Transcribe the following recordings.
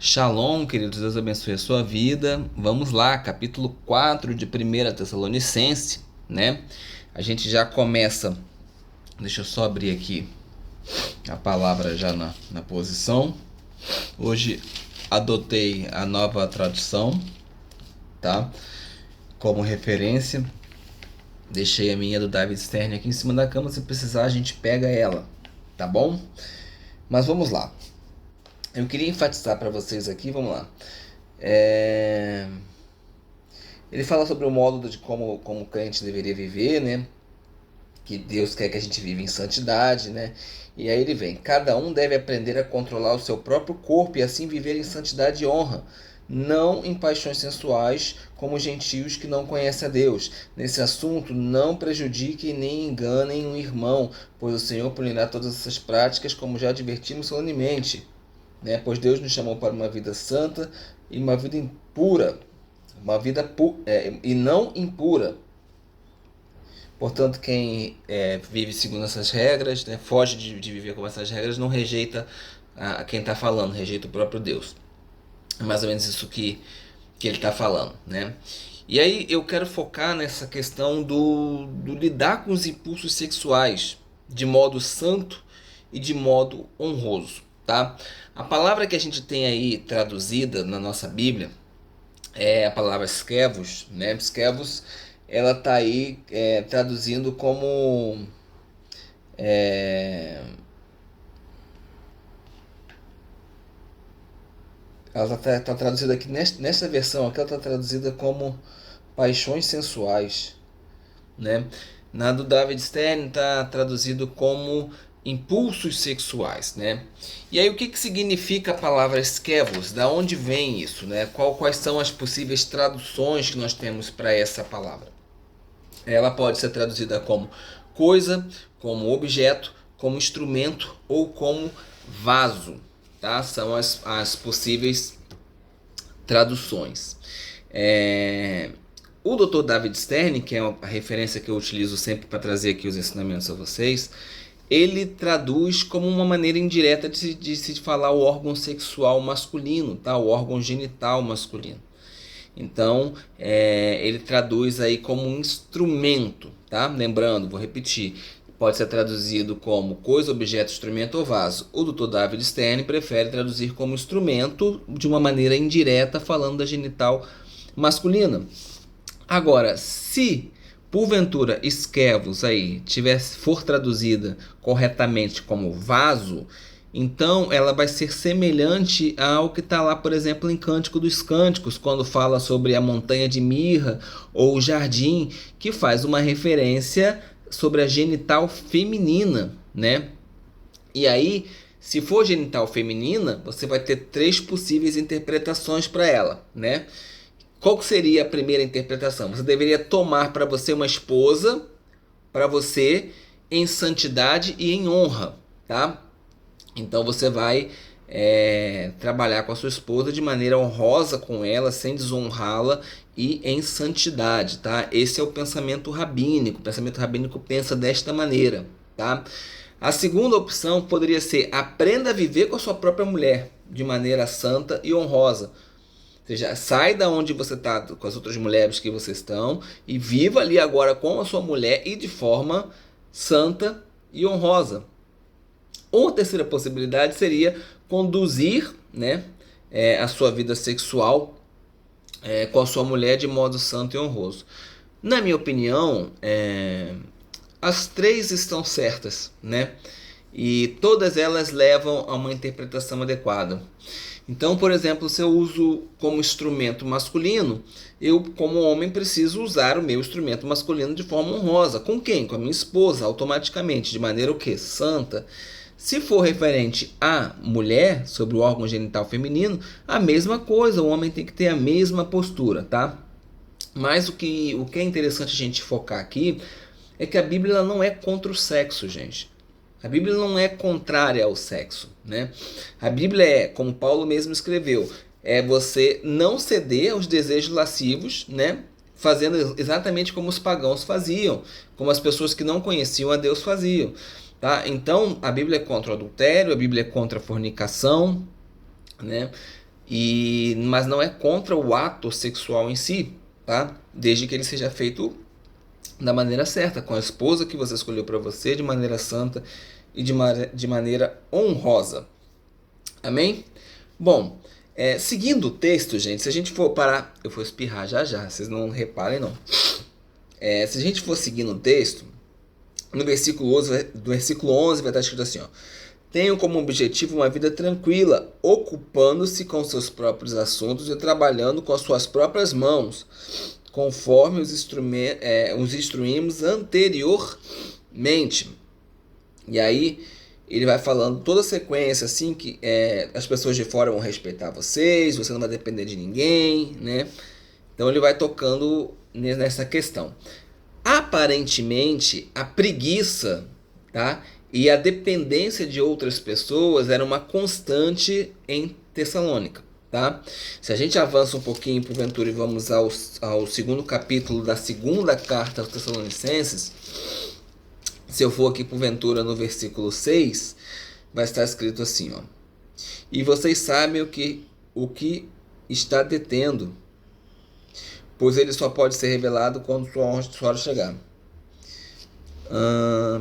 Shalom, queridos, Deus abençoe a sua vida. Vamos lá, capítulo 4 de 1 Tessalonicense, né? A gente já começa, deixa eu só abrir aqui a palavra já na posição. Hoje adotei a nova tradução, tá? Como referência. Deixei a minha do David Stern aqui em cima da cama, se precisar a gente pega ela, tá bom? Mas vamos lá. Eu queria enfatizar para vocês aqui, vamos lá. Ele fala sobre o modo de como o crente deveria viver, né? Que Deus quer que a gente viva em santidade, né? E aí ele vem: cada um deve aprender a controlar o seu próprio corpo e assim viver em santidade e honra, não em paixões sensuais, como os gentios que não conhecem a Deus. Nesse assunto, não prejudiquem nem enganem um irmão, pois o Senhor punirá todas essas práticas, como já advertimos solenemente. Né? Pois Deus nos chamou para uma vida santa e uma vida impura, e não impura. Portanto, quem vive segundo essas regras, né, foge de viver com essas regras, não rejeita quem está falando, rejeita o próprio Deus. É mais ou menos isso que ele está falando, né? E aí eu quero focar nessa questão do lidar com os impulsos sexuais de modo santo e de modo honroso, tá? A palavra que a gente tem aí traduzida na nossa Bíblia é a palavra skevos, né? Skevos, ela tá aí traduzindo como ela tá traduzida aqui nessa versão aqui, ela tá traduzida como paixões sensuais, né? Na do David Stern está traduzido como impulsos sexuais, né? E aí o que significa a palavra esquevos? Da onde vem isso, né? Quais são as possíveis traduções que nós temos para essa palavra? Ela pode ser traduzida como coisa, como objeto, como instrumento ou como vaso, tá? São as possíveis traduções. O Dr. David Stern, que é a referência que eu utilizo sempre para trazer aqui os ensinamentos a vocês, ele traduz como uma maneira indireta de se falar o órgão sexual masculino, tá? O órgão genital masculino. Então, ele traduz aí como um instrumento, tá? Lembrando, vou repetir, pode ser traduzido como coisa, objeto, instrumento ou vaso. O Dr. David Stern prefere traduzir como instrumento de uma maneira indireta, falando da genital masculina. Agora, se porventura esquevos aí for traduzida corretamente como vaso, então ela vai ser semelhante ao que está lá, por exemplo, em Cântico dos Cânticos, quando fala sobre a montanha de mirra ou o jardim, que faz uma referência sobre a genital feminina, né? E aí, se for genital feminina, você vai ter 3 possíveis interpretações para ela, né? Qual seria a primeira interpretação? Você deveria tomar para você uma esposa, para você em santidade e em honra, tá? Então você vai trabalhar com a sua esposa de maneira honrosa com ela, sem desonrá-la e em santidade, tá? Esse é o pensamento rabínico. O pensamento rabínico pensa desta maneira, tá? A segunda opção poderia ser: aprenda a viver com a sua própria mulher de maneira santa e honrosa. Ou seja, sai da onde você está com as outras mulheres que vocês estão e viva ali agora com a sua mulher e de forma santa e honrosa. Uma terceira possibilidade seria conduzir, né, a sua vida sexual com a sua mulher de modo santo e honroso. Na minha opinião, as 3 estão certas, né? E todas elas levam a uma interpretação adequada. Então, por exemplo, se eu uso como instrumento masculino, eu, como homem, preciso usar o meu instrumento masculino de forma honrosa. Com quem? Com a minha esposa, automaticamente, de maneira o quê? Santa. Se for referente à mulher, sobre o órgão genital feminino, a mesma coisa, o homem tem que ter a mesma postura, tá? Mas o que é interessante a gente focar aqui é que a Bíblia não é contra o sexo, gente. A Bíblia não é contrária ao sexo, né? A Bíblia é, como Paulo mesmo escreveu, você não ceder aos desejos lascivos, né? Fazendo exatamente como os pagãos faziam, como as pessoas que não conheciam a Deus faziam, tá? Então, a Bíblia é contra o adultério, a Bíblia é contra a fornicação, né? Mas não é contra o ato sexual em si, tá? Desde que ele seja feito da maneira certa, com a esposa que você escolheu para você, de maneira santa e de maneira honrosa. Amém? Bom, seguindo o texto, gente, se a gente for parar... Eu vou espirrar já já, vocês não reparem não. Se a gente for seguindo o texto, no versículo 11 vai estar escrito assim, ó: tenham como objetivo uma vida tranquila, ocupando-se com seus próprios assuntos e trabalhando com as suas próprias mãos, conforme os instruímos anteriormente. E aí ele vai falando toda a sequência, assim, que as pessoas de fora vão respeitar vocês, você não vai depender de ninguém, né? Então ele vai tocando nessa questão. Aparentemente, a preguiça, tá, e a dependência de outras pessoas era uma constante em Tessalônica, tá? Se a gente avança um pouquinho, porventura, e vamos ao segundo capítulo da segunda carta aos Tessalonicenses, se eu for aqui, porventura, no versículo 6, vai estar escrito assim, ó: e vocês sabem o que está detendo, pois ele só pode ser revelado quando sua hora chegar.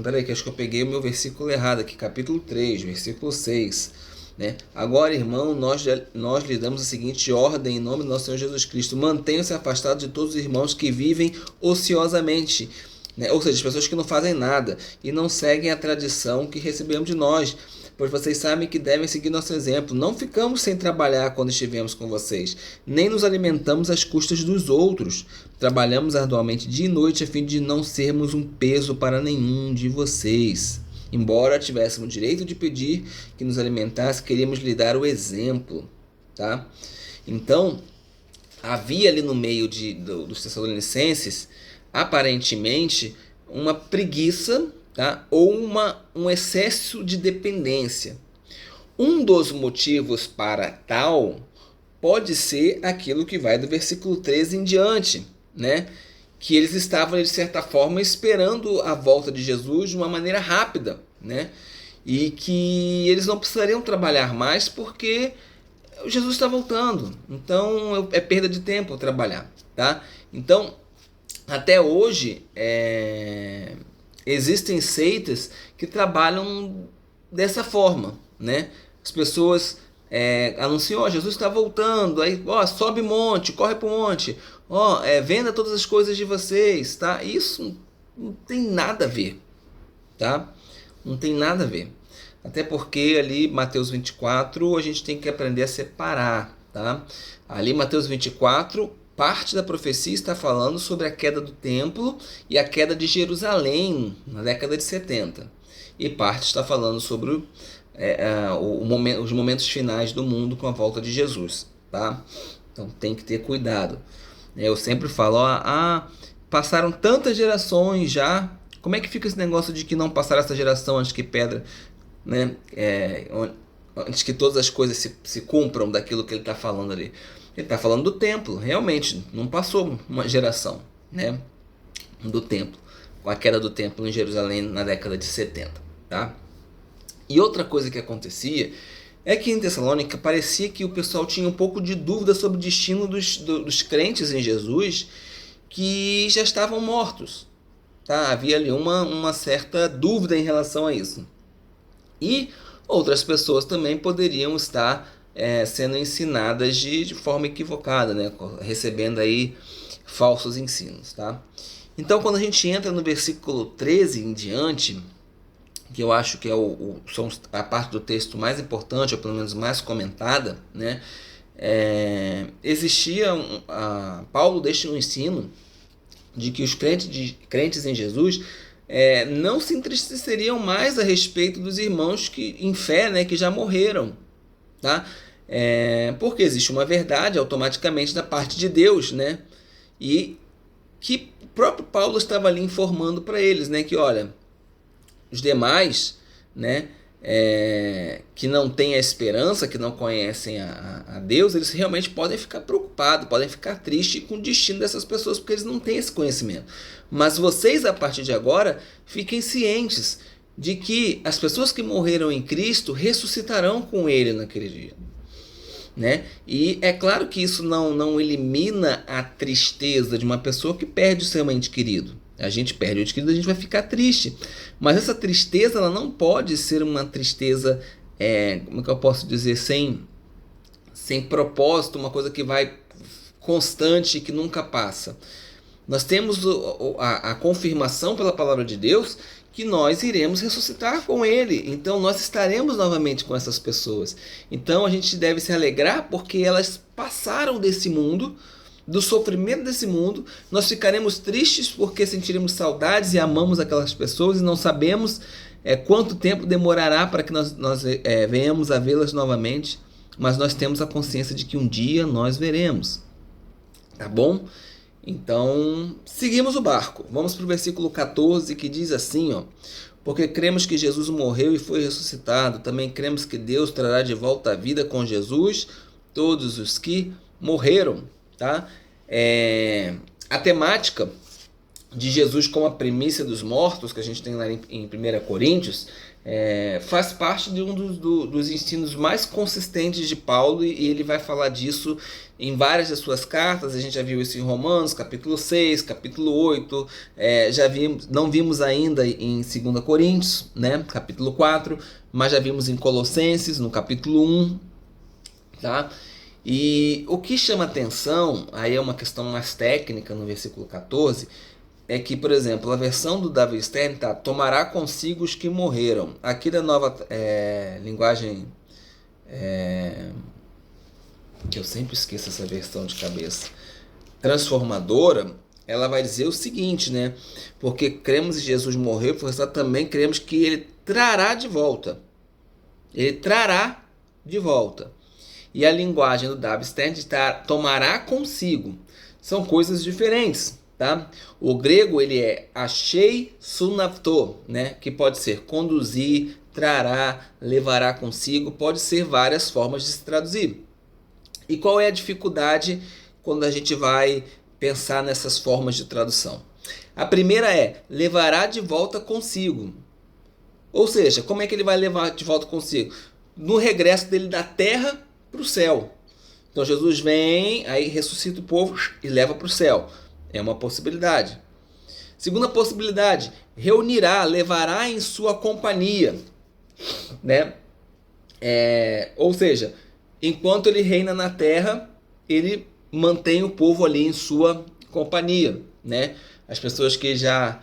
Peraí, que acho que eu peguei o meu versículo errado aqui, capítulo 3, versículo 6. Né? Agora, irmão, nós lhe damos a seguinte ordem em nome do nosso Senhor Jesus Cristo: mantenham-se afastados de todos os irmãos que vivem ociosamente, né? Ou seja, as pessoas que não fazem nada e não seguem a tradição que recebemos de nós, pois vocês sabem que devem seguir nosso exemplo. Não ficamos sem trabalhar quando estivemos com vocês, nem nos alimentamos às custas dos outros. Trabalhamos arduamente dia e noite a fim de não sermos um peso para nenhum de vocês. Embora tivéssemos o direito de pedir que nos alimentasse, queríamos lhe dar o exemplo, tá? Então, havia ali no meio dos Tessalonicenses, aparentemente, uma preguiça, tá? Ou um excesso de dependência. Um dos motivos para tal pode ser aquilo que vai do versículo 13 em diante, né? Que eles estavam, de certa forma, esperando a volta de Jesus de uma maneira rápida, né? E que eles não precisariam trabalhar mais porque Jesus está voltando. Então, é perda de tempo trabalhar, tá? Então, até hoje, existem seitas que trabalham dessa forma, né? As pessoas anunciam: Jesus está voltando, aí sobe monte, corre para o monte, venda todas as coisas de vocês, tá? Isso não tem nada a ver, tá? Não tem nada a ver. Até porque ali, Mateus 24, a gente tem que aprender a separar, tá? Ali, Mateus 24, parte da profecia está falando sobre a queda do templo e a queda de Jerusalém na década de 70. E parte está falando sobre os momentos finais do mundo com a volta de Jesus, tá? Então tem que ter cuidado. Eu sempre falo, passaram tantas gerações já, como é que fica esse negócio de que não passaram essa geração antes que pedra, né? Antes que todas as coisas se cumpram daquilo que ele está falando ali. Ele está falando do templo, realmente, não passou uma geração, né, do templo, com a queda do templo em Jerusalém na década de 70, tá? E outra coisa que acontecia é que em Tessalônica parecia que o pessoal tinha um pouco de dúvida sobre o destino dos crentes em Jesus que já estavam mortos, tá? Havia ali uma certa dúvida em relação a isso. E outras pessoas também poderiam estar sendo ensinadas de forma equivocada, né? Recebendo aí falsos ensinos, tá? Então, quando a gente entra no versículo 13 em diante, que eu acho que é a parte do texto mais importante, ou pelo menos mais comentada, né? Paulo deixa um ensino de que os crentes em Jesus não se entristeceriam mais a respeito dos irmãos que em fé, né, que já morreram, tá? Porque existe uma verdade automaticamente da parte de Deus, né? E que o próprio Paulo estava ali informando para eles, né, que olha, os demais, né, que não têm a esperança, que não conhecem a Deus, eles realmente podem ficar preocupados, podem ficar tristes com o destino dessas pessoas, porque eles não têm esse conhecimento. Mas vocês, a partir de agora, fiquem cientes de que as pessoas que morreram em Cristo ressuscitarão com Ele naquele dia. né? E é claro que isso não elimina a tristeza de uma pessoa que perde o seu ente querido. A gente perde o ente querido, a gente vai ficar triste. Mas essa tristeza, ela não pode ser uma tristeza, como é que eu posso dizer, sem propósito, uma coisa que vai constante e que nunca passa. Nós temos a confirmação pela palavra de Deus que nós iremos ressuscitar com Ele. Então nós estaremos novamente com essas pessoas. Então a gente deve se alegrar porque elas passaram desse mundo, do sofrimento desse mundo. Nós ficaremos tristes porque sentiremos saudades e amamos aquelas pessoas e não sabemos quanto tempo demorará para que nós venhamos a vê-las novamente. Mas nós temos a consciência de que um dia nós veremos. Tá bom? Então, seguimos o barco. Vamos para o versículo 14, que diz assim, ó: porque cremos que Jesus morreu e foi ressuscitado, também cremos que Deus trará de volta à vida com Jesus todos os que morreram, tá? A temática de Jesus como a primícia dos mortos, que a gente tem lá em 1 Coríntios, faz parte de um dos ensinos mais consistentes de Paulo, e ele vai falar disso em várias das suas cartas. A gente já viu isso em Romanos, capítulo 6, capítulo 8, não vimos ainda em 2 Coríntios, né, capítulo 4, mas já vimos em Colossenses, no capítulo 1, tá? E o que chama atenção, aí é uma questão mais técnica no versículo 14, é que, por exemplo, a versão do David Stern tá: tomará consigo os que morreram. Aqui da nova linguagem, que eu sempre esqueço essa versão de cabeça, transformadora, ela vai dizer o seguinte, né? Porque cremos que Jesus morreu, também cremos que ele trará de volta. Ele trará de volta. E a linguagem do David Stern está: tomará consigo. São coisas diferentes, tá? O grego, ele é achei sunavto, né? Que pode ser conduzir, trará, levará consigo, pode ser várias formas de se traduzir. E qual é a dificuldade quando a gente vai pensar nessas formas de tradução? A primeira é: levará de volta consigo. Ou seja, como é que ele vai levar de volta consigo? No regresso dele da terra para o céu. Então Jesus vem, aí ressuscita o povo e leva para o céu. É uma possibilidade. Segunda possibilidade: reunirá, levará em sua companhia, né? Ou seja, enquanto ele reina na terra, ele mantém o povo ali em sua companhia, né? As pessoas que já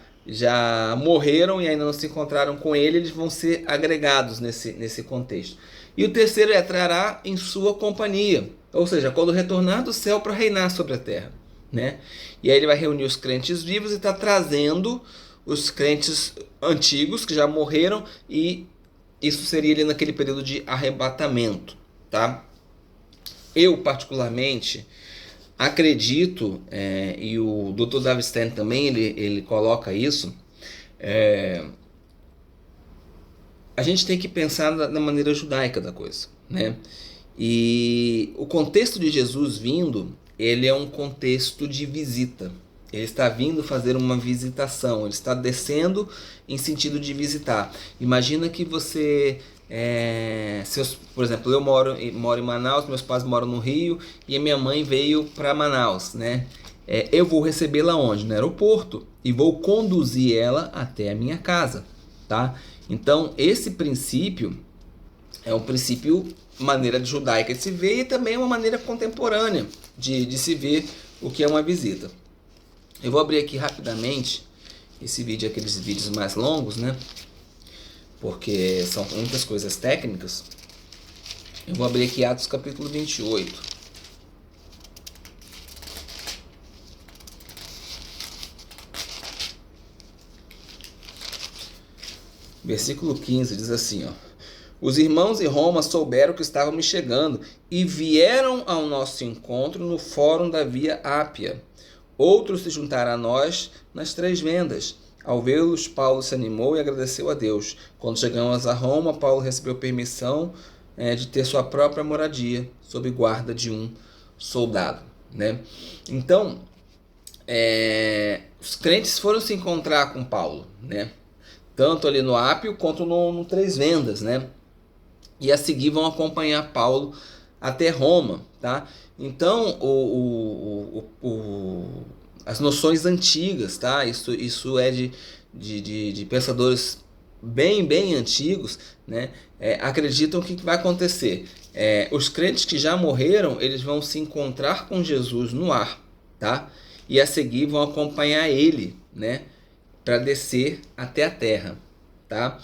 morreram e ainda não se encontraram com ele, eles vão ser agregados nesse contexto. E o terceiro é: trará em sua companhia, ou seja, quando retornar do céu para reinar sobre a terra, né? E aí ele vai reunir os crentes vivos e está trazendo os crentes antigos que já morreram, e isso seria ali naquele período de arrebatamento, tá? Eu particularmente acredito, e o Dr. David Stern também ele coloca isso, a gente tem que pensar na maneira judaica da coisa, né? E o contexto de Jesus vindo, ele é um contexto de visita. Ele está vindo fazer uma visitação, ele está descendo em sentido de visitar. Imagina que você, por exemplo, eu moro em Manaus, meus pais moram no Rio e a minha mãe veio para Manaus, né? Eu vou recebê-la onde? No aeroporto, e vou conduzir ela até a minha casa, tá? Então esse princípio é um princípio, maneira judaica de se ver, e também uma maneira contemporânea de se ver o que é uma visita. Eu vou abrir aqui rapidamente esse vídeo, aqueles vídeos mais longos, né? Porque são muitas coisas técnicas. Eu vou abrir aqui Atos capítulo 28. Versículo 15 diz assim, ó: os irmãos em Roma souberam que estávamos chegando e vieram ao nosso encontro no fórum da Via Ápia. Outros se juntaram a nós nas três vendas. Ao vê-los, Paulo se animou e agradeceu a Deus. Quando chegamos a Roma, Paulo recebeu permissão de ter sua própria moradia, sob guarda de um soldado, né? Então, os crentes foram se encontrar com Paulo, né? Tanto ali no Ápio quanto no Três Vendas, né? E a seguir vão acompanhar Paulo até Roma, tá? Então, as noções antigas, tá? Isso é de pensadores bem antigos, né? Acreditam que vai acontecer. Os crentes que já morreram, eles vão se encontrar com Jesus no ar, tá? E a seguir vão acompanhar ele, né? Para descer até a terra, tá?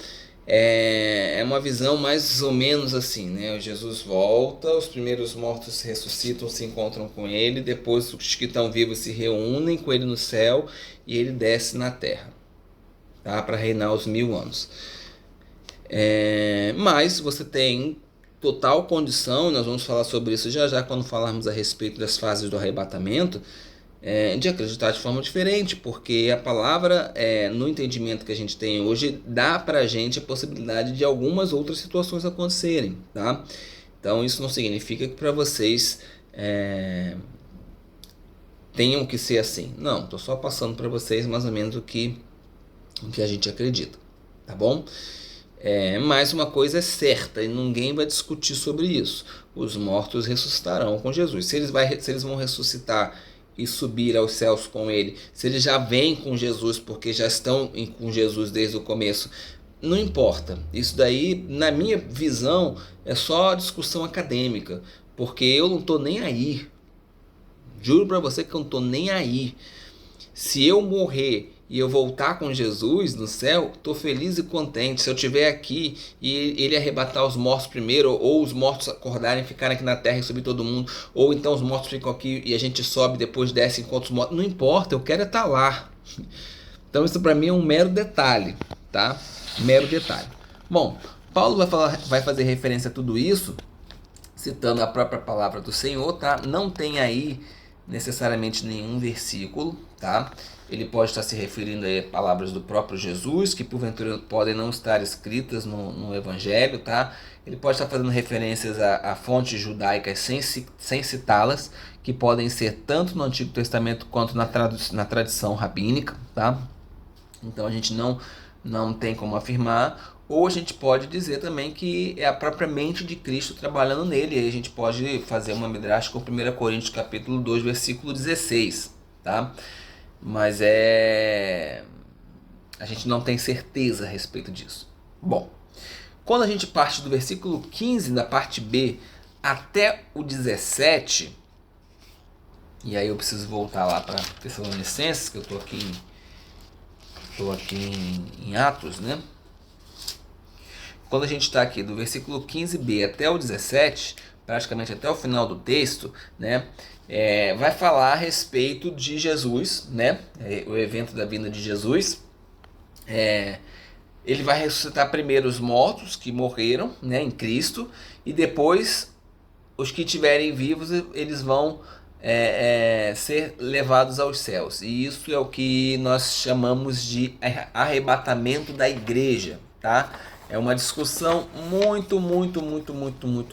É uma visão mais ou menos assim, né? Jesus volta, os primeiros mortos ressuscitam, se encontram com ele, depois os que estão vivos se reúnem com ele no céu e ele desce na terra, tá? Para reinar os 1000 anos. Mas você tem total condição, nós vamos falar sobre isso já quando falarmos a respeito das fases do arrebatamento, de acreditar de forma diferente, porque a palavra, no entendimento que a gente tem hoje, dá para a gente a possibilidade de algumas outras situações acontecerem, tá? Então isso não significa que para vocês tenham que ser assim. Não, estou só passando para vocês mais ou menos o que a gente acredita, tá bom? Mas uma coisa é certa e ninguém vai discutir sobre isso: os mortos ressuscitarão com Jesus. Se eles vão ressuscitar e subir aos céus com ele, se eles já vêm com Jesus porque já estão com Jesus desde o começo, não importa. Isso daí, na minha visão, é só discussão acadêmica, porque eu não estou nem aí. Juro para você que eu não estou nem aí. Se eu morrer e eu voltar com Jesus no céu, estou feliz e contente. Se eu estiver aqui e ele arrebatar os mortos primeiro, ou os mortos acordarem, ficarem aqui na terra e subir todo mundo, ou então os mortos ficam aqui e a gente sobe, depois desce enquanto os mortos... Não importa, eu quero estar lá. Então isso para mim é um mero detalhe, tá? Mero detalhe. Bom, Paulo vai fazer referência a tudo isso, citando a própria palavra do Senhor, tá? Não tem aí necessariamente nenhum versículo, tá? Ele pode estar se referindo a palavras do próprio Jesus, que porventura podem não estar escritas no Evangelho, tá? Ele pode estar fazendo referências a fontes judaicas sem citá-las, que podem ser tanto no Antigo Testamento quanto na tradição rabínica, tá? Então a gente não tem como afirmar, ou a gente pode dizer também que é a própria mente de Cristo trabalhando nele. E aí a gente pode fazer uma midrash com 1 Coríntios capítulo 2, versículo 16, tá? Mas a gente não tem certeza a respeito disso. Bom, quando a gente parte do versículo 15 da parte B até o 17, e aí eu preciso voltar lá para Tessalonicenses, que eu estou aqui em Atos, né? Quando a gente está aqui do versículo 15b até o 17, praticamente até o final do texto, né, vai falar a respeito de Jesus, né, o evento da vinda de Jesus. Ele vai ressuscitar primeiro os mortos que morreram, né, em Cristo, e depois os que estiverem vivos, eles vão ser levados aos céus. E isso é o que nós chamamos de arrebatamento da igreja, tá? É uma discussão muito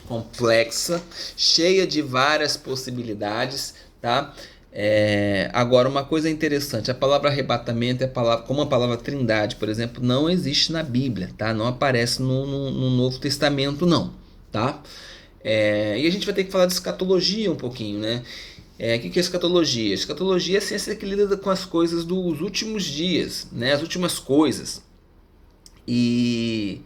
complexa, cheia de várias possibilidades, tá? Agora, uma coisa interessante: a palavra arrebatamento, como a palavra trindade, por exemplo, não existe na Bíblia, tá? Não aparece no Novo Testamento, não, tá? E a gente vai ter que falar de escatologia um pouquinho, né? O que é escatologia? Escatologia é a ciência que lida com as coisas dos últimos dias, né? As últimas coisas. E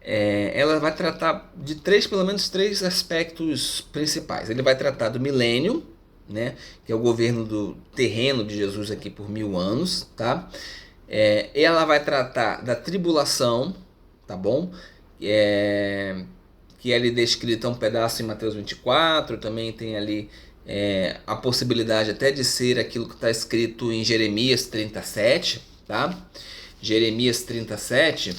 ela vai tratar de pelo menos três aspectos principais. Ele vai tratar do milênio, né, que é o governo do terreno de Jesus aqui por 1000 anos, tá? Ela vai tratar da tribulação, tá bom? Que é ali descrita um pedaço em Mateus 24, também tem ali a possibilidade até de ser aquilo que está escrito em Jeremias 37, tá? Jeremias 37,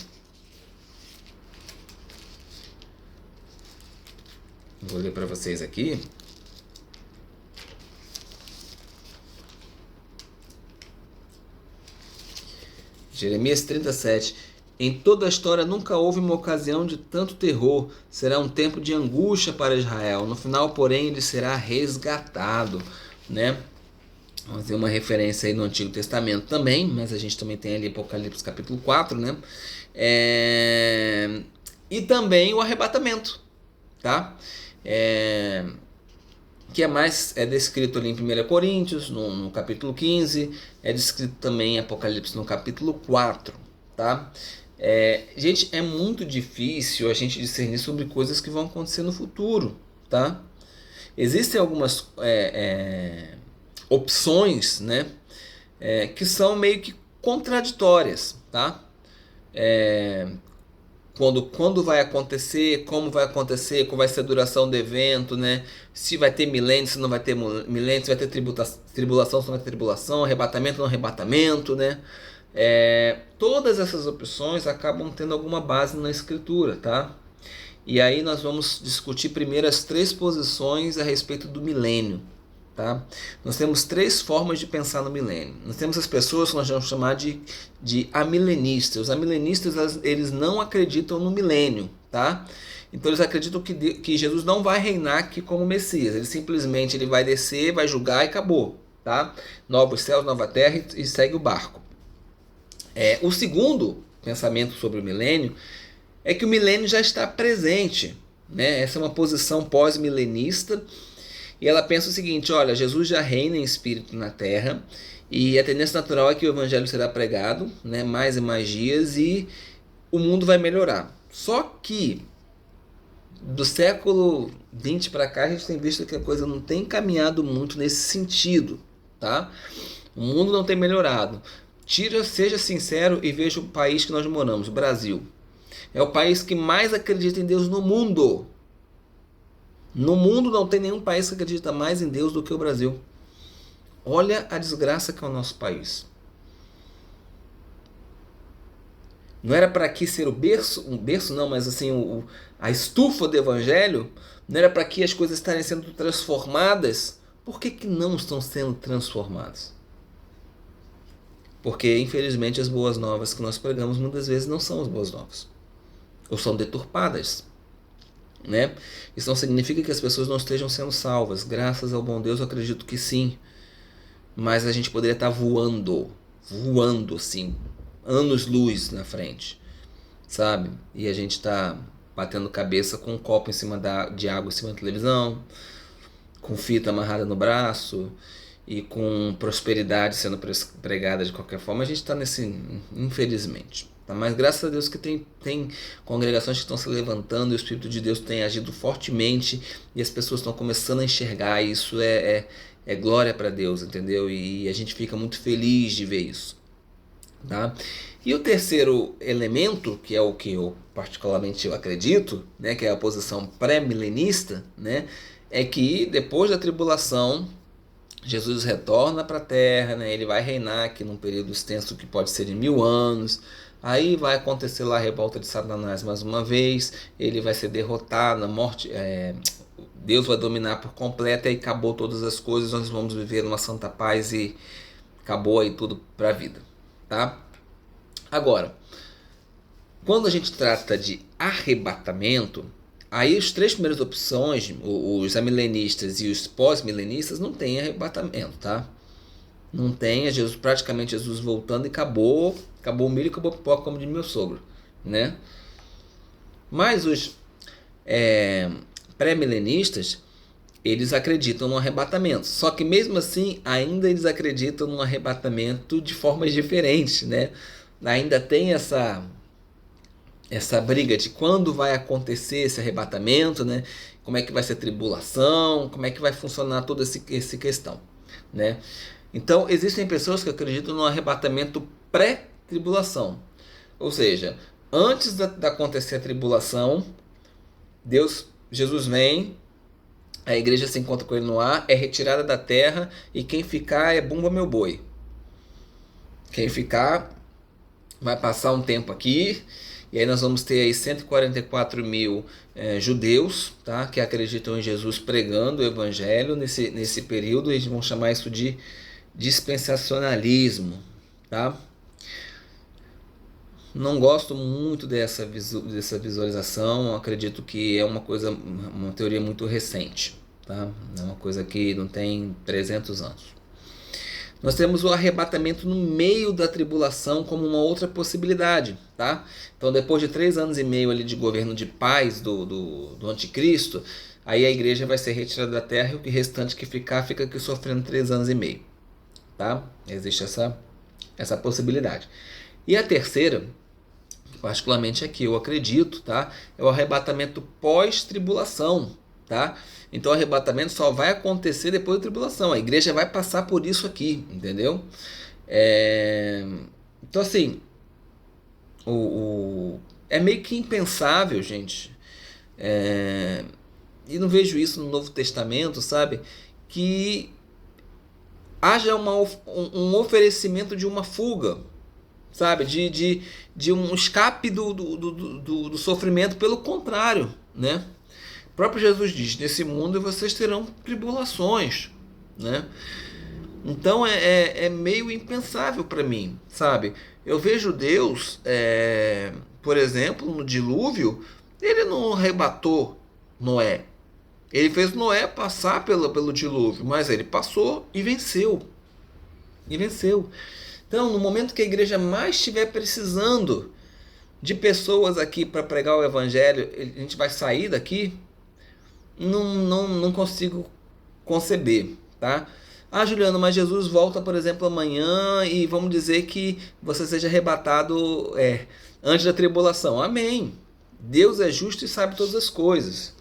vou ler para vocês aqui. Jeremias 37. Em toda a história nunca houve uma ocasião de tanto terror. Será um tempo de angústia para Israel. No final, porém, ele será resgatado, né? Vamos ter uma referência aí no Antigo Testamento também, mas a gente também tem ali Apocalipse capítulo 4, né? E também o arrebatamento, tá? Que é mais descrito ali em 1 Coríntios, no capítulo 15, é descrito também em Apocalipse no capítulo 4, tá? Gente, é muito difícil a gente discernir sobre coisas que vão acontecer no futuro, tá? Existem algumas opções, né, que são meio que contraditórias, tá? Quando vai acontecer, como vai acontecer, qual vai ser a duração do evento, né? Se vai ter milênio, se não vai ter milênio, se vai ter tribulação, se não vai ter tribulação, arrebatamento, não arrebatamento, né? Todas essas opções acabam tendo alguma base na escritura, tá? E aí nós vamos discutir primeiro as 3 posições a respeito do milênio, tá? Nós temos 3 formas de pensar no milênio. Nós temos as pessoas que nós vamos chamar de amilenistas. Os amilenistas, eles não acreditam no milênio, tá? Então eles acreditam que Jesus não vai reinar aqui como Messias. Ele vai descer, vai julgar e acabou, tá? Novos céus, nova terra e segue o barco. O segundo pensamento sobre o milênio é que o milênio já está presente, né? Essa é uma posição pós-milenista. E ela pensa o seguinte: olha, Jesus já reina em espírito na terra e a tendência natural é que o evangelho será pregado, né, mais e mais dias, e o mundo vai melhorar. Só que do século XX para cá a gente tem visto que a coisa não tem caminhado muito nesse sentido, tá? O mundo não tem melhorado. Seja sincero e veja o país que nós moramos, o Brasil. É o país que mais acredita em Deus no mundo. No mundo não tem nenhum país que acredita mais em Deus do que o Brasil. Olha a desgraça que é o nosso país. Não era para aqui ser um berço não, mas assim, a estufa do evangelho, não era para aqui as coisas estarem sendo transformadas. Por que não estão sendo transformadas? Porque, infelizmente, as boas novas que nós pregamos muitas vezes não são as boas novas. Ou são deturpadas, né? Isso não significa que as pessoas não estejam sendo salvas. Graças ao bom Deus eu acredito que sim. Mas a gente poderia estar voando assim, anos-luz na frente, sabe? E a gente está batendo cabeça com um copo em cima de água em cima da televisão, com fita amarrada no braço e com prosperidade sendo pregada de qualquer forma. A gente está nesse, infelizmente. Mas graças a Deus que tem congregações que estão se levantando e o Espírito de Deus tem agido fortemente e as pessoas estão começando a enxergar isso. É glória para Deus, entendeu? E a gente fica muito feliz de ver isso, tá? E o terceiro elemento, que é o que eu particularmente acredito, né, que é a posição pré-milenista, né, é que depois da tribulação Jesus retorna para a terra, né, ele vai reinar aqui num período extenso que pode ser de 1000 anos. Aí vai acontecer lá a revolta de Satanás mais uma vez, ele vai ser derrotado, a morte, Deus vai dominar por completo e aí acabou todas as coisas, nós vamos viver numa santa paz e acabou aí tudo para a vida, tá? Agora, quando a gente trata de arrebatamento, aí as 3 primeiras opções, os amilenistas e os pós-milenistas, não tem arrebatamento, tá? Não tem, praticamente Jesus voltando e acabou o milho e acabou a pipoca, como de meu sogro, né? Mas os pré-milenistas, eles acreditam no arrebatamento. Só que mesmo assim, ainda eles acreditam no arrebatamento de formas diferentes, né? Ainda tem essa briga de quando vai acontecer esse arrebatamento, né? Como é que vai ser a tribulação, como é que vai funcionar toda essa questão, né? Então, existem pessoas que acreditam no arrebatamento pré-tribulação. Ou seja, antes de acontecer a tribulação, Jesus vem, a igreja se encontra com ele no ar, é retirada da terra e quem ficar é bumba meu boi. Quem ficar vai passar um tempo aqui e aí nós vamos ter aí 144 mil judeus, tá, que acreditam em Jesus pregando o evangelho nesse período. Eles vão chamar isso de dispensacionalismo, tá? Não gosto muito dessa visualização, acredito que é uma teoria muito recente, tá? É uma coisa que não tem 300 anos. Nós temos o arrebatamento no meio da tribulação como uma outra possibilidade, tá? Então, depois de 3 anos e meio ali de governo de paz do anticristo, aí a igreja vai ser retirada da terra e o restante que ficar, fica aqui sofrendo 3 anos e meio. Tá? Existe essa possibilidade. E a terceira, particularmente aqui eu acredito, tá? É o arrebatamento pós-tribulação, tá? Então o arrebatamento só vai acontecer depois da tribulação. A igreja vai passar por isso aqui, entendeu? Então assim, é meio que impensável, gente. E não vejo isso no Novo Testamento, sabe? Que haja um oferecimento de uma fuga, sabe? De um escape do sofrimento. Pelo contrário, né? O próprio Jesus diz: nesse mundo vocês terão tribulações, né? Então é meio impensável para mim, sabe? Eu vejo Deus, por exemplo, no dilúvio, ele não arrebatou Noé. Ele fez Noé passar pelo dilúvio, mas ele passou e venceu. E venceu. Então, no momento que a igreja mais estiver precisando de pessoas aqui para pregar o evangelho, a gente vai sair daqui? Não consigo conceber, tá? Ah, Juliano, mas Jesus volta, por exemplo, amanhã e vamos dizer que você seja arrebatado antes da tribulação. Amém. Deus é justo e sabe todas as coisas.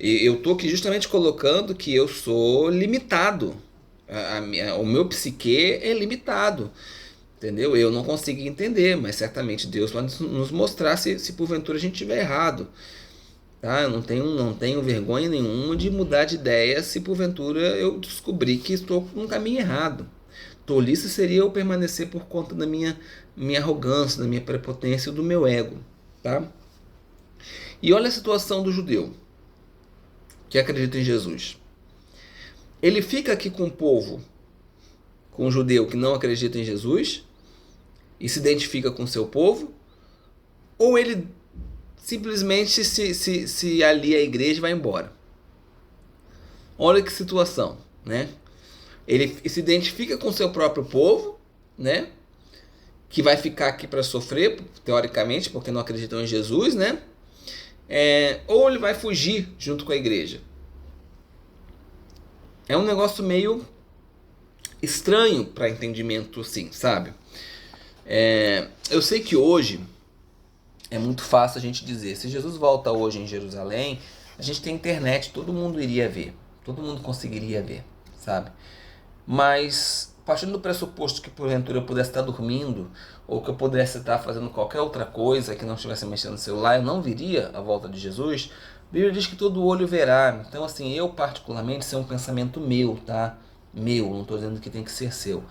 E eu estou aqui justamente colocando que eu sou limitado. O meu psique é limitado. Entendeu? Eu não consigo entender, mas certamente Deus vai nos mostrar se porventura a gente estiver errado. Tá? Eu não tenho vergonha nenhuma de mudar de ideia se porventura eu descobrir que estou num caminho errado. Tolice seria eu permanecer por conta da minha arrogância, da minha prepotência e do meu ego. Tá? E olha a situação do judeu que acredita em Jesus. Ele fica aqui com o povo, com o judeu que não acredita em Jesus e se identifica com o seu povo, ou ele simplesmente se alia à igreja e vai embora. Olha que situação, né? Ele se identifica com o seu próprio povo, né? Que vai ficar aqui para sofrer, teoricamente, porque não acreditam em Jesus, né? Ou ele vai fugir junto com a igreja. É um negócio meio estranho para entendimento, sim, sabe? Eu sei que hoje é muito fácil a gente dizer, se Jesus volta hoje em Jerusalém, a gente tem internet, todo mundo iria ver, todo mundo conseguiria ver, sabe? Mas, partindo do pressuposto que porventura eu pudesse estar dormindo, ou que eu pudesse estar fazendo qualquer outra coisa que não estivesse mexendo no celular, eu não viria a volta de Jesus. A Bíblia diz que todo olho verá. Então, assim, eu particularmente, isso é um pensamento meu, tá? Meu, não estou dizendo que tem que ser seu.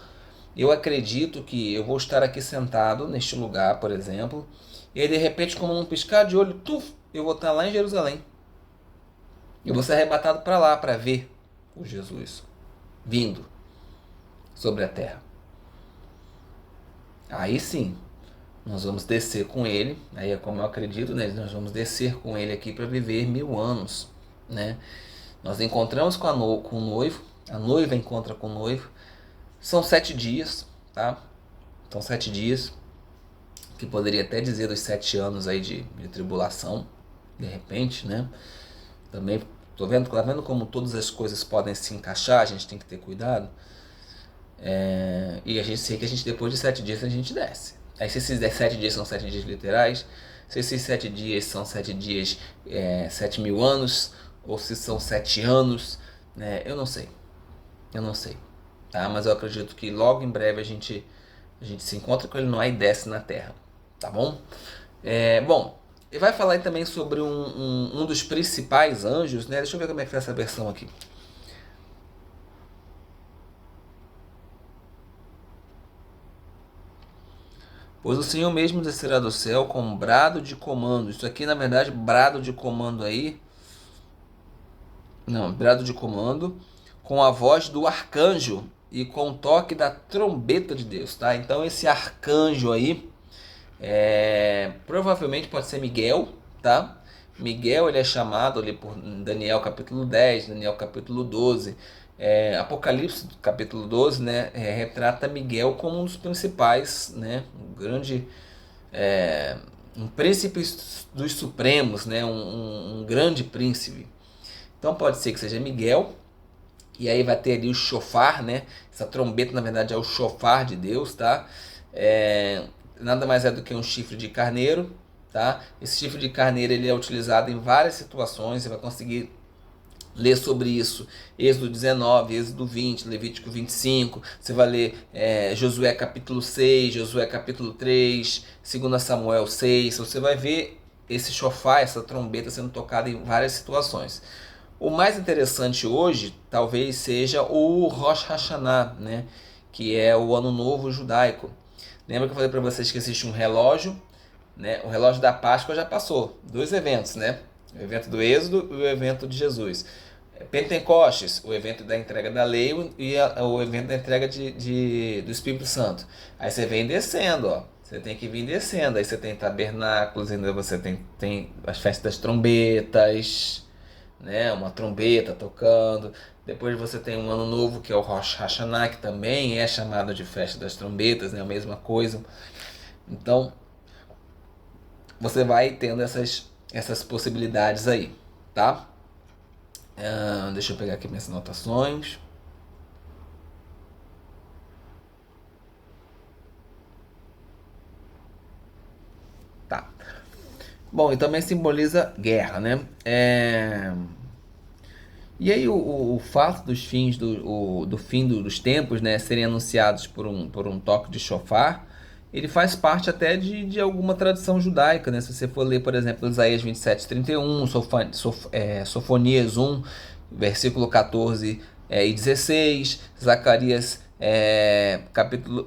Eu acredito que eu vou estar aqui sentado neste lugar, por exemplo, e aí de repente, como num piscar de olho, eu vou estar lá em Jerusalém. Eu vou ser arrebatado para lá para ver o Jesus vindo sobre a terra. Aí sim, nós vamos descer com ele, aí é como eu acredito, né? Nós vamos descer com ele aqui para viver 1000 anos, né? Nós encontramos com o noivo, a noiva encontra com o noivo, são 7 dias, tá? São 7 dias, que poderia até dizer dos 7 anos aí de tribulação, de repente, né? Também tá vendo como todas as coisas podem se encaixar, a gente tem que ter cuidado. E a gente sei que depois de 7 dias a gente desce. Aí se esses 7 dias são 7 dias literais, se esses 7 dias são 7 dias, 7.000 anos, ou se são 7 anos, né? Eu não sei, tá? Mas eu acredito que logo em breve a gente se encontra com ele no ar e desce na terra, tá bom? Bom, ele vai falar aí também sobre um dos principais anjos, né? Deixa eu ver como é que tá essa versão aqui. Pois o Senhor mesmo descerá do céu com um brado de comando. Isso aqui, na verdade, brado de comando aí. Não, brado de comando com a voz do arcanjo e com o toque da trombeta de Deus, tá? Então esse arcanjo aí provavelmente pode ser Miguel, tá? Miguel, ele é chamado ali por Daniel capítulo 10, Daniel capítulo 12. Apocalipse capítulo 12, né, retrata Miguel como um dos principais, né, um príncipe dos supremos, né, um grande príncipe. Então pode ser que seja Miguel, e aí vai ter ali o chofar, né? Essa trombeta, na verdade, é o chofar de Deus, tá? Nada mais é do que um chifre de carneiro, tá? Esse chifre de carneiro ele é utilizado em várias situações, você vai conseguir ler sobre isso, Êxodo 19, Êxodo 20, Levítico 25, você vai ler Josué capítulo 6, Josué capítulo 3, 2 Samuel 6, você vai ver esse chofar, essa trombeta sendo tocada em várias situações. O mais interessante hoje talvez seja o Rosh Hashanah, né? Que é o Ano Novo Judaico. Lembra que eu falei para vocês que existe um relógio, né? O relógio da Páscoa já passou, 2 eventos, né? O evento do Êxodo e o evento de Jesus. Pentecostes, o evento da entrega da lei e o evento da entrega do Espírito Santo. Aí você vem descendo, ó. Você tem que vir descendo. Aí você tem tabernáculos, ainda você tem as festas das trombetas, né? Uma trombeta tocando. Depois você tem um ano novo que é o Rosh Hashanah, que também é chamado de festa das trombetas, né? A mesma coisa. Então você vai tendo essas possibilidades aí, tá? Deixa eu pegar aqui minhas anotações. Tá. Bom, e também simboliza guerra, né? E aí o fato dos fins do fim dos tempos, né, serem anunciados por um toque de chofar, ele faz parte até de alguma tradição judaica, né? Se você for ler, por exemplo, Isaías 27:31, Sofonias 1, versículo 14 e 16, Zacarias capítulo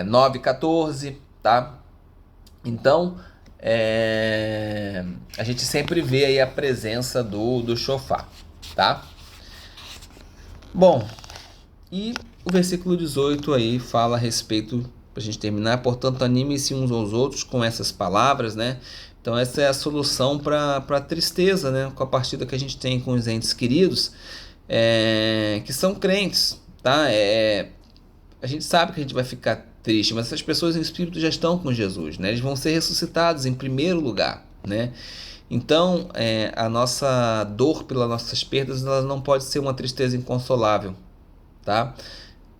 9, 14, tá? Então, a gente sempre vê aí a presença do chofar, tá? Bom, e o versículo 18 aí fala a respeito, para a gente terminar, portanto, animem-se uns aos outros com essas palavras, né? Então, essa é a solução para a tristeza, né? Com a partida que a gente tem com os entes queridos, que são crentes, tá? A gente sabe que a gente vai ficar triste, mas essas pessoas em espírito já estão com Jesus, né? Eles vão ser ressuscitados em primeiro lugar, né? Então, a nossa dor pelas nossas perdas, ela não pode ser uma tristeza inconsolável, tá?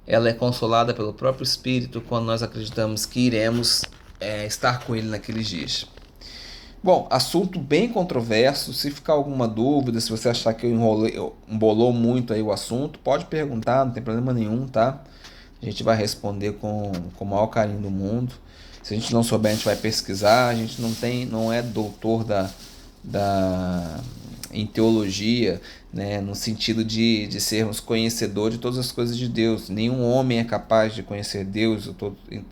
Ela é consolada pelo próprio Espírito quando nós acreditamos que iremos estar com Ele naqueles dias. Bom, assunto bem controverso. Se ficar alguma dúvida, se você achar que eu embolou muito aí o assunto, pode perguntar, não tem problema nenhum, tá? A gente vai responder com o maior carinho do mundo. Se a gente não souber, a gente vai pesquisar. A gente não é doutor em teologia, né, no sentido de sermos conhecedores de todas as coisas de Deus. Nenhum homem é capaz de conhecer Deus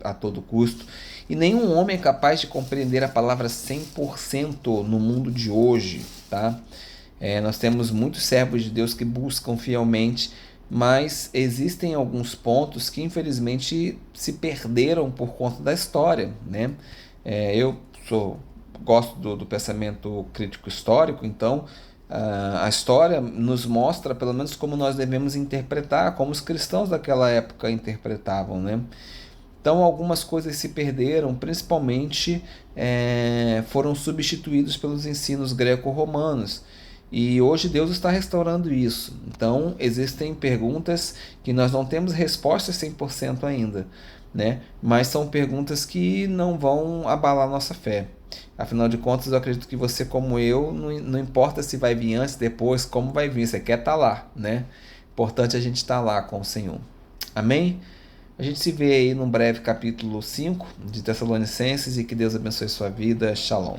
a todo custo. E nenhum homem é capaz de compreender a palavra 100% no mundo de hoje, tá? Nós temos muitos servos de Deus que buscam fielmente, mas existem alguns pontos que infelizmente se perderam por conta da história, né? Eu gosto do pensamento crítico histórico, então a história nos mostra pelo menos como nós devemos interpretar, como os cristãos daquela época interpretavam, né? Então algumas coisas se perderam, principalmente foram substituídos pelos ensinos greco-romanos. E hoje Deus está restaurando isso. Então existem perguntas que nós não temos respostas 100% ainda, né? Mas são perguntas que não vão abalar nossa fé. Afinal de contas, eu acredito que você, como eu, não importa se vai vir antes, depois, como vai vir, você quer estar lá, né? Importante a gente estar lá com o Senhor. Amém? A gente se vê aí num breve capítulo 5 de Tessalonicenses e que Deus abençoe sua vida. Shalom.